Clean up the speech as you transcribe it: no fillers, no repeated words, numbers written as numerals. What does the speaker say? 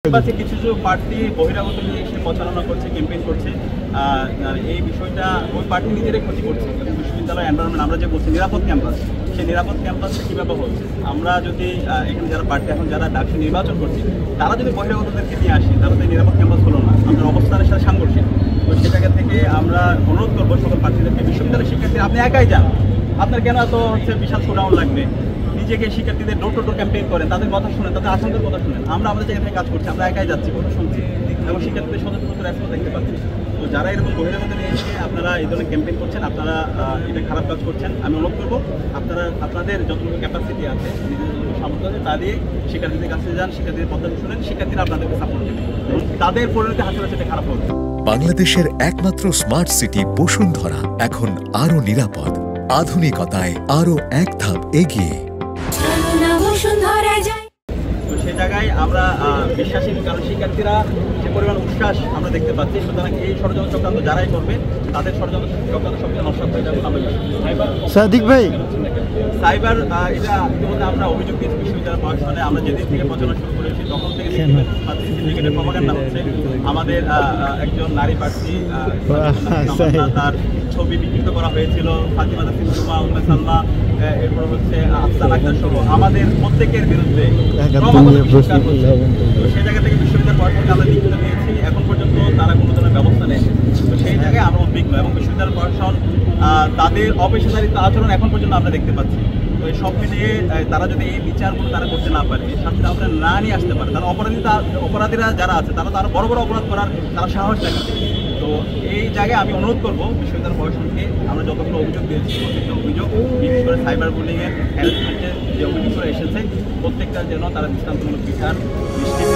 কিছু কিছু পার্টি বহিরাগত নিয়ে এসে প্রচারণা করছে, ক্যাম্পেইন করছে। এই বিষয়টা ওই পার্টি নিজেরাই ক্ষতি করছে এবং বিশ্ববিদ্যালয় এনভায়রনমেন্ট আমরা যে বলছি নিরাপদ ক্যাম্পাস, সেই নিরাপদ ক্যাম্পাসে কীভাবে হচ্ছে। আমরা যদি এখানে যারা পার্টি এখন যারা ডাকসু নির্বাচন করছে তারা যদি বহিরাগতদেরকে নিয়ে আসি তাহলে তো নিরাপদ ক্যাম্পাস হলো না, আমাদের অবস্থানের সাথে সাংঘর্ষিক। তো সে জায়গা থেকে আমরা অনুরোধ করবো সকল প্রার্থীদেরকে, বিশ্ববিদ্যালয়ের শিক্ষার্থী আপনি একাই যান, আপনার কেন এত বিশাল শোডাউন লাগবে? নিজেকে শিক্ষার্থীদের ডোর টু ডোর ক্যাম্পেইন করেন, তাদের কথা শুনেন, তাদের আশঙ্কার কথা শুনেন। আমরা আমাদের জায়গা থেকে কাজ করছি, আমরা একাই যাচ্ছি, কথা শুনছি এবং শিক্ষার্থীদের স্বতন্ত্র রেসপন্স দেখতে পাচ্ছি। তো যারা এরকম বহিরাগত নিয়ে এসে আপনারা এই ধরনের ক্যাম্পেইন করছেন, আপনারা এটা খারাপ কাজ করছেন। আমি অনুরোধ করবো আপনারা আপনাদের যতটুকু ক্যাপাসিটি আছে, নিজেদের যতটুকু সামর্থ্য আছে তা দিয়ে শিক্ষার্থীদের কাছে যান, শিক্ষার্থীদের কথা শুনেন, শিক্ষার্থীরা আপনাদেরকে সাপোর্ট দেবেন এবং তাদের পরিণতি হাসিল সেটা খারাপ হবে। বাংলাদেশের একমাত্র স্মার্ট সিটি বসুন্ধরা এখন আরো নিরাপদ, আধুনিকতায় আরো এক ধাপ এগিয়ে। তো সে জায়গায় আমরা বিশ্বাসী, কারণ শিক্ষার্থীরা যে পরিমাণ উচ্ছ্বাস আমরা দেখতে পাচ্ছি, সুতরাং এই ষড়যন্ত্র চক্রান্ত যারাই করবে তাদের ষড়যন্ত্র চক্রান্ত সবচেয়ে নষ্ট হয়ে যাবে। সাদিক ভাই, সাইবার এটা ইতিমধ্যে আমরা অভিযোগ দিয়েছি বিশ্ববিদ্যালয় প্রশাসনে। আমরা যেদিন থেকে প্রচারণা শুরু করেছি তখন থেকে সিন্ডিকেটের প্রপাগান্ডা হচ্ছে। আমাদের একজন নারী প্রার্থী তার ছবি বিকৃত করা হয়েছিল, ফাতিমা সিন্ধুমা, উম্মে সালমা, এরপর হচ্ছে আফসান আক্তার সহ আমাদের প্রত্যেকের বিরুদ্ধে সেই জায়গা থেকে বিশ্ববিদ্যালয় প্রশাসনকে আমরা লিখিত দিয়েছি, এখন পর্যন্ত তারা কোনো ধরনের ব্যবস্থা নেই। তো সেই জায়গায় আমরা উদ্বিগ্ন এবং বিশ্ববিদ্যালয় প্রশাসন তাদের অপেশাদারিত্ব আচরণ এখন পর্যন্ত আমরা দেখতে পাচ্ছি। তো এই সব মিলিয়ে তারা যদি এই বিচারগুলো তারা করতে না পারে, শাস্তি আমরা না নিয়ে আসতে পারে, তারা অপরাধীরা যারা আছে তারা তো আরও বড় বড় অপরাধ করার তারা সাহস দেখাচ্ছে। তো এই জায়গায় আমি অনুরোধ করবো বিশ্ববিদ্যালয় প্রশাসনকে, আমরা যতগুলো অভিযোগ দিয়েছি প্রত্যেকটা অভিযোগ, বিশেষ করে সাইবার বুলিংয়ের, হ্যারাসমেন্টের যে অভিযোগগুলো এসেছে প্রত্যেকটা যেন তারা দৃষ্টান্তমূলক বিচার নিশ্চিত